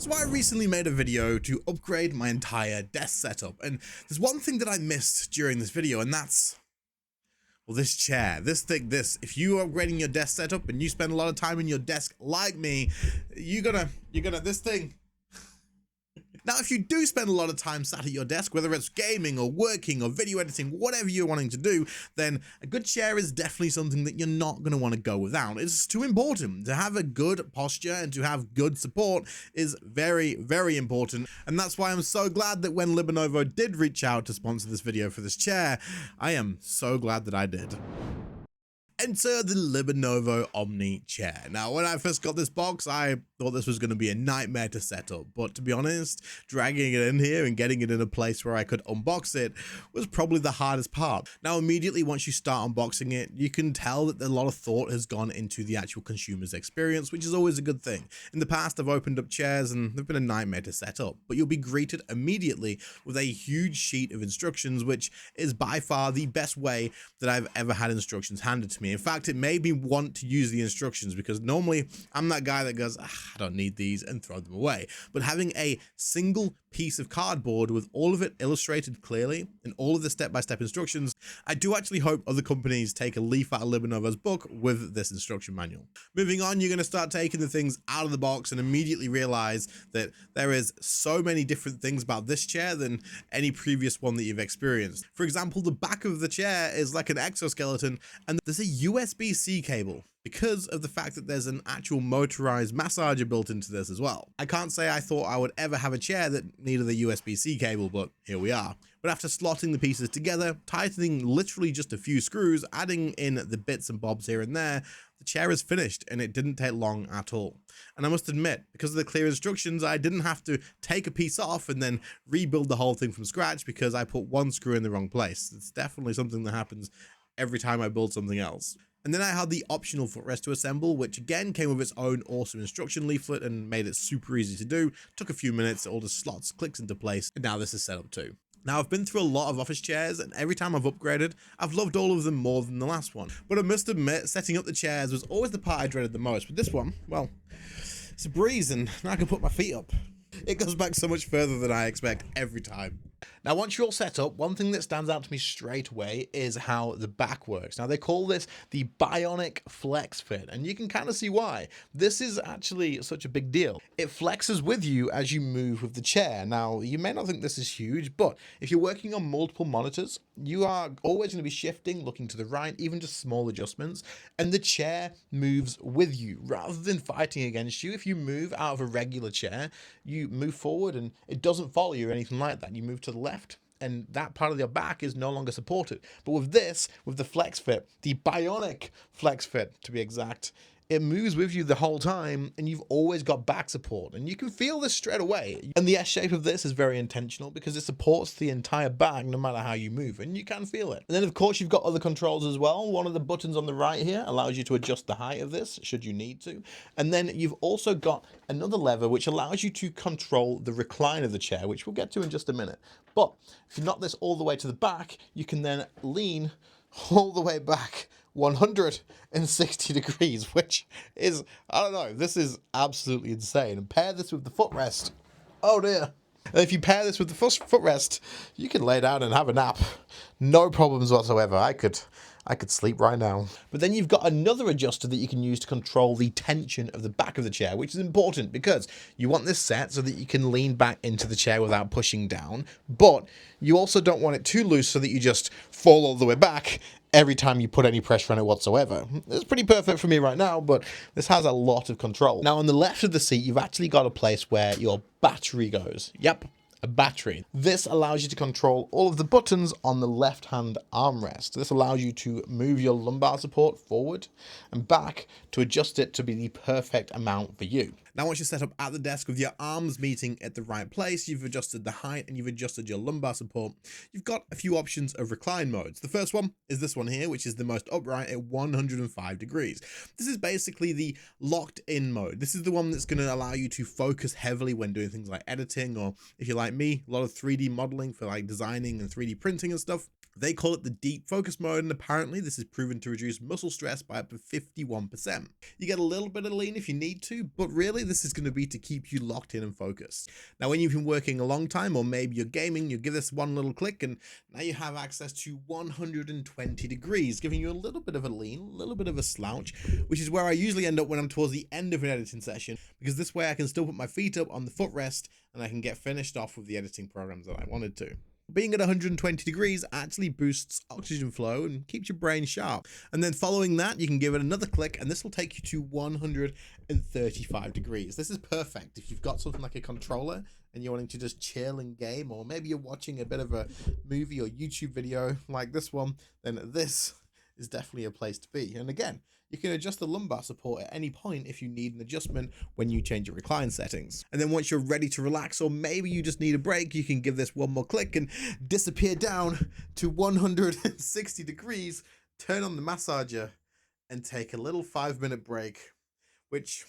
So I recently made a video to upgrade my entire desk setup, and there's one thing that I missed during this video, and that's, well, this chair, this thing, this. If you are upgrading your desk setup and you spend a lot of time in your desk like me, you're gonna, this thing. Now, if you do spend a lot of time sat at your desk, whether it's gaming or working or video editing, whatever you're wanting to do, then a good chair is definitely something that you're not going to want to go without. It's too important. To have a good posture and to have good support is very, very important. And that's why I'm so glad that when Libernovo did reach out to sponsor this video for this chair, I am so glad that I did. Enter the Libernovo Omni Chair. Now, when I first got this box, I thought this was going to be a nightmare to set up, but to be honest, dragging it in here and getting it in a place where I could unbox it was probably the hardest part. Now, immediately once you start unboxing it, you can tell that a lot of thought has gone into the actual consumer's experience, which is always a good thing. In the past, I've opened up chairs and they've been a nightmare to set up, but you'll be greeted immediately with a huge sheet of instructions, which is by far the best way that I've ever had instructions handed to me. In fact, it made me want to use the instructions because normally I'm that guy that goes, I don't need these, and throw them away. But having a single piece of cardboard with all of it illustrated clearly and all of the step-by-step instructions, I do actually hope other companies take a leaf out of Libernovo's book with this instruction manual. Moving on, you're going to start taking the things out of the box and immediately realize that there is so many different things about this chair than any previous one that you've experienced. For example, the back of the chair is like an exoskeleton and there's a USB-C cable, because of the fact that there's an actual motorized massager built into this as well. I can't say I thought I would ever have a chair that needed a USB-C cable, but here we are. But after slotting the pieces together, tightening literally just a few screws, adding in the bits and bobs here and there, the chair is finished and it didn't take long at all. And I must admit, because of the clear instructions, I didn't have to take a piece off and then rebuild the whole thing from scratch because I put one screw in the wrong place. It's definitely something that happens every time I build something else. And then I had the optional footrest to assemble, which again came with its own awesome instruction leaflet and made it super easy to do. Took a few minutes, all the slots clicks into place, and now this is set up too. Now, I've been through a lot of office chairs, and every time I've upgraded, I've loved all of them more than the last one. But I must admit, setting up the chairs was always the part I dreaded the most. But this one, well, it's a breeze, and now I can put my feet up. It goes back so much further than I expect every time. Now, once you're all set up, one thing that stands out to me straight away is how the back works. Now, they call this the bionic flex fit, and you can kind of see why. This is actually such a big deal. It flexes with you as you move with the chair. Now, you may not think this is huge, but if you're working on multiple monitors, you are always going to be shifting, looking to the right, even just small adjustments, and the chair moves with you rather than fighting against you. If you move out of a regular chair, you move forward and it doesn't follow you or anything like that. You move to the left and that part of your back is no longer supported. But with this, with the flex fit, the bionic flex fit to be exact, it moves with you the whole time and you've always got back support, and you can feel this straight away. And the S shape of this is very intentional because it supports the entire back no matter how you move, and you can feel it. And then of course you've got other controls as well. One of the buttons on the right here allows you to adjust the height of this should you need to. And then you've also got another lever which allows you to control the recline of the chair, which we'll get to in just a minute. But if you knock this all the way to the back, you can then lean all the way back 160 degrees, which is, I don't know, this is absolutely insane. And pair this with the footrest. Oh dear. And if you pair this with the footrest, you can lay down and have a nap. No problems whatsoever. I could sleep right now. But then you've got another adjuster that you can use to control the tension of the back of the chair, which is important because you want this set so that you can lean back into the chair without pushing down, but you also don't want it too loose so that you just fall all the way back every time you put any pressure on it whatsoever. It's pretty perfect for me right now, but this has a lot of control. Now on the left of the seat, you've actually got a place where your battery goes. Yep, a battery. This allows you to control all of the buttons on the left-hand armrest. This allows you to move your lumbar support forward and back to adjust it to be the perfect amount for you. Now, once you're set up at the desk with your arms meeting at the right place, you've adjusted the height and you've adjusted your lumbar support, you've got a few options of recline modes. The first one is this one here, which is the most upright at 105 degrees. This is basically the locked in mode. This is the one that's going to allow you to focus heavily when doing things like editing, or if you're like me, a lot of 3D modeling for like designing and 3D printing and stuff. They call it the deep focus mode, and apparently this is proven to reduce muscle stress by up to 51%. You get a little bit of lean if you need to, but really Hopefully this is going to be to keep you locked in and focused. Now, when you've been working a long time, or maybe you're gaming, you give this one little click and now you have access to 120 degrees, giving you a little bit of a lean, a little bit of a slouch, which is where I usually end up when I'm towards the end of an editing session, because this way I can still put my feet up on the footrest and I can get finished off with the editing programs that I wanted to. Being at 120 degrees actually boosts oxygen flow and keeps your brain sharp. And then following that, you can give it another click and this will take you to 135 degrees. This is perfect if you've got something like a controller and you're wanting to just chill and game, or maybe you're watching a bit of a movie or YouTube video like this one, then this is definitely a place to be. And again, you can adjust the lumbar support at any point if you need an adjustment when you change your recline settings. And then once you're ready to relax, or maybe you just need a break, you can give this one more click and disappear down to 160 degrees, turn on the massager and take a little 5-minute break, which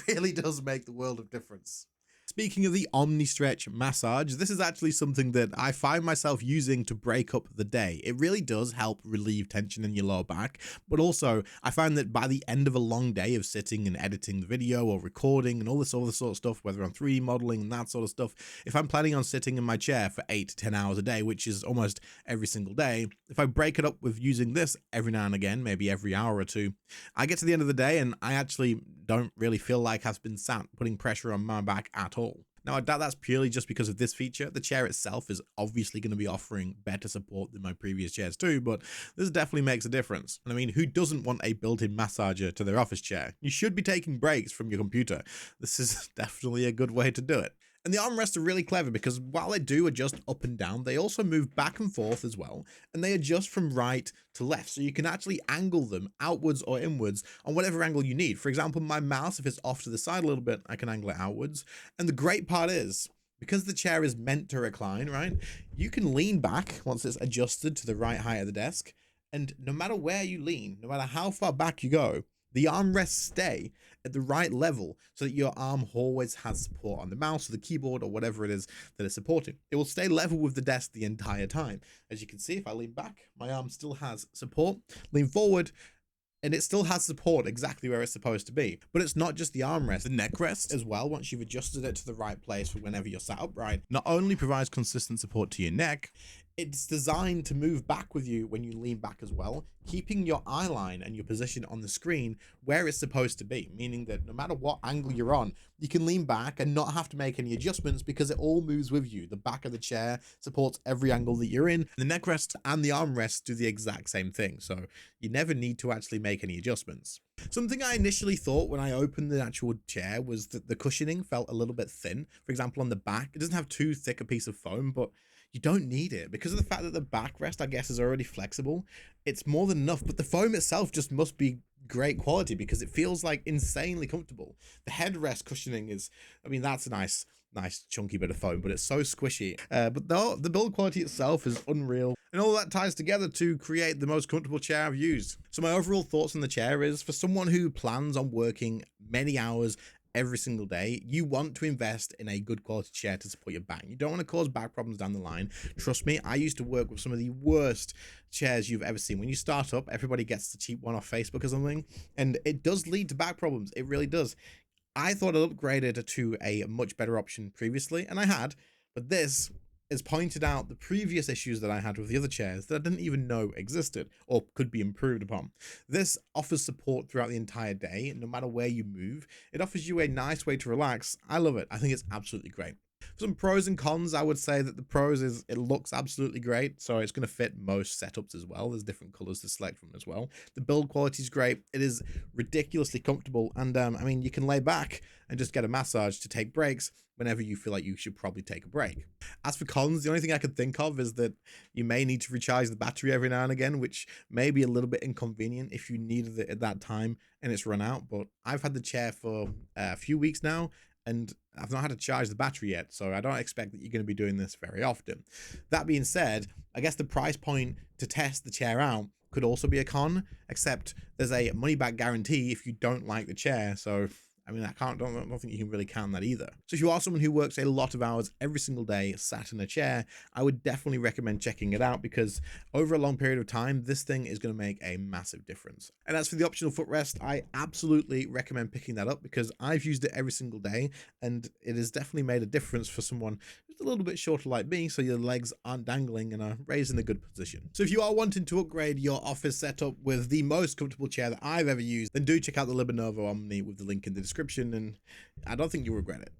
really does make the world of difference. Speaking of the Omni Stretch massage, this is actually something that I find myself using to break up the day. It really does help relieve tension in your lower back, but also I find that by the end of a long day of sitting and editing the video or recording and all this other sort of stuff, whether I'm 3D modeling and that sort of stuff, if I'm planning on sitting in my chair for 8 to 10 hours a day, which is almost every single day, if I break it up with using this every now and again, maybe every hour or two, I get to the end of the day and I actually don't really feel like I've been sat putting pressure on my back at all. Now, I doubt that's purely just because of this feature. The chair itself is obviously going to be offering better support than my previous chairs too, but this definitely makes a difference. And I mean, who doesn't want a built-in massager to their office chair? You should be taking breaks from your computer. This is definitely a good way to do it. And the armrests are really clever because while they do adjust up and down, they also move back and forth as well. And they adjust from right to left. So you can actually angle them outwards or inwards on whatever angle you need. For example, my mouse, if it's off to the side a little bit, I can angle it outwards. And the great part is, because the chair is meant to recline, right? You can lean back once it's adjusted to the right height of the desk. And no matter where you lean, no matter how far back you go, the armrests stay at the right level so that your arm always has support on the mouse or the keyboard or whatever it is that it's supporting. It will stay level with the desk the entire time. As you can see, if I lean back, my arm still has support. Lean forward, and it still has support exactly where it's supposed to be. But it's not just the armrest, the neck rest as well, once you've adjusted it to the right place for whenever you're sat upright, not only provides consistent support to your neck, it's designed to move back with you when you lean back as well, keeping your eye line and your position on the screen where it's supposed to be, meaning that no matter what angle you're on, you can lean back and not have to make any adjustments because it all moves with you. The back of the chair supports every angle that you're in. The neck rest and the armrest do the exact same thing, so you never need to actually make any adjustments. Something I initially thought when I opened the actual chair was that the cushioning felt a little bit thin. For example, on the back, it doesn't have too thick a piece of foam, but you don't need it because of the fact that the backrest, I guess, is already flexible. It's more than enough, but the foam itself just must be great quality because it feels like insanely comfortable. The headrest cushioning is, I mean, that's a nice chunky bit of foam, but it's so squishy. But the build quality itself is unreal. And all that ties together to create the most comfortable chair I've used. So my overall thoughts on the chair is, for someone who plans on working many hours every single day, you want to invest in a good quality chair to support your back. You don't want to cause back problems down the line. Trust me, I used to work with some of the worst chairs you've ever seen. When you start up, everybody gets the cheap one off Facebook or something, and it does lead to back problems. It really does. I thought I upgraded to a much better option previously, and I had, but this has pointed out the previous issues that I had with the other chairs that I didn't even know existed or could be improved upon. This offers support throughout the entire day, no matter where you move. It offers you a nice way to relax. I love it. I think it's absolutely great. For some pros and cons, I would say that the pros is it looks absolutely great, so it's going to fit most setups as well. There's different colors to select from as well. The build quality is great. It is ridiculously comfortable, and I mean, you can lay back and just get a massage to take breaks whenever you feel like you should probably take a break. As for cons, the only thing I could think of is that you may need to recharge the battery every now and again, which may be a little bit inconvenient if you needed it at that time and it's run out. But I've had the chair for a few weeks now, and I've not had to charge the battery yet, so I don't expect that you're going to be doing this very often. That being said, I guess the price point to test the chair out could also be a con, except there's a money back guarantee if you don't like the chair, so I mean, don't think you can really count that either. So if you are someone who works a lot of hours every single day sat in a chair, I would definitely recommend checking it out, because over a long period of time, this thing is going to make a massive difference. And as for the optional footrest, I absolutely recommend picking that up, because I've used it every single day, and it has definitely made a difference for someone just a little bit shorter like me, so your legs aren't dangling and are raised in a good position. So if you are wanting to upgrade your office setup with the most comfortable chair that I've ever used, then do check out the Libernovo Omni with the link in the description, and I don't think you'll regret it.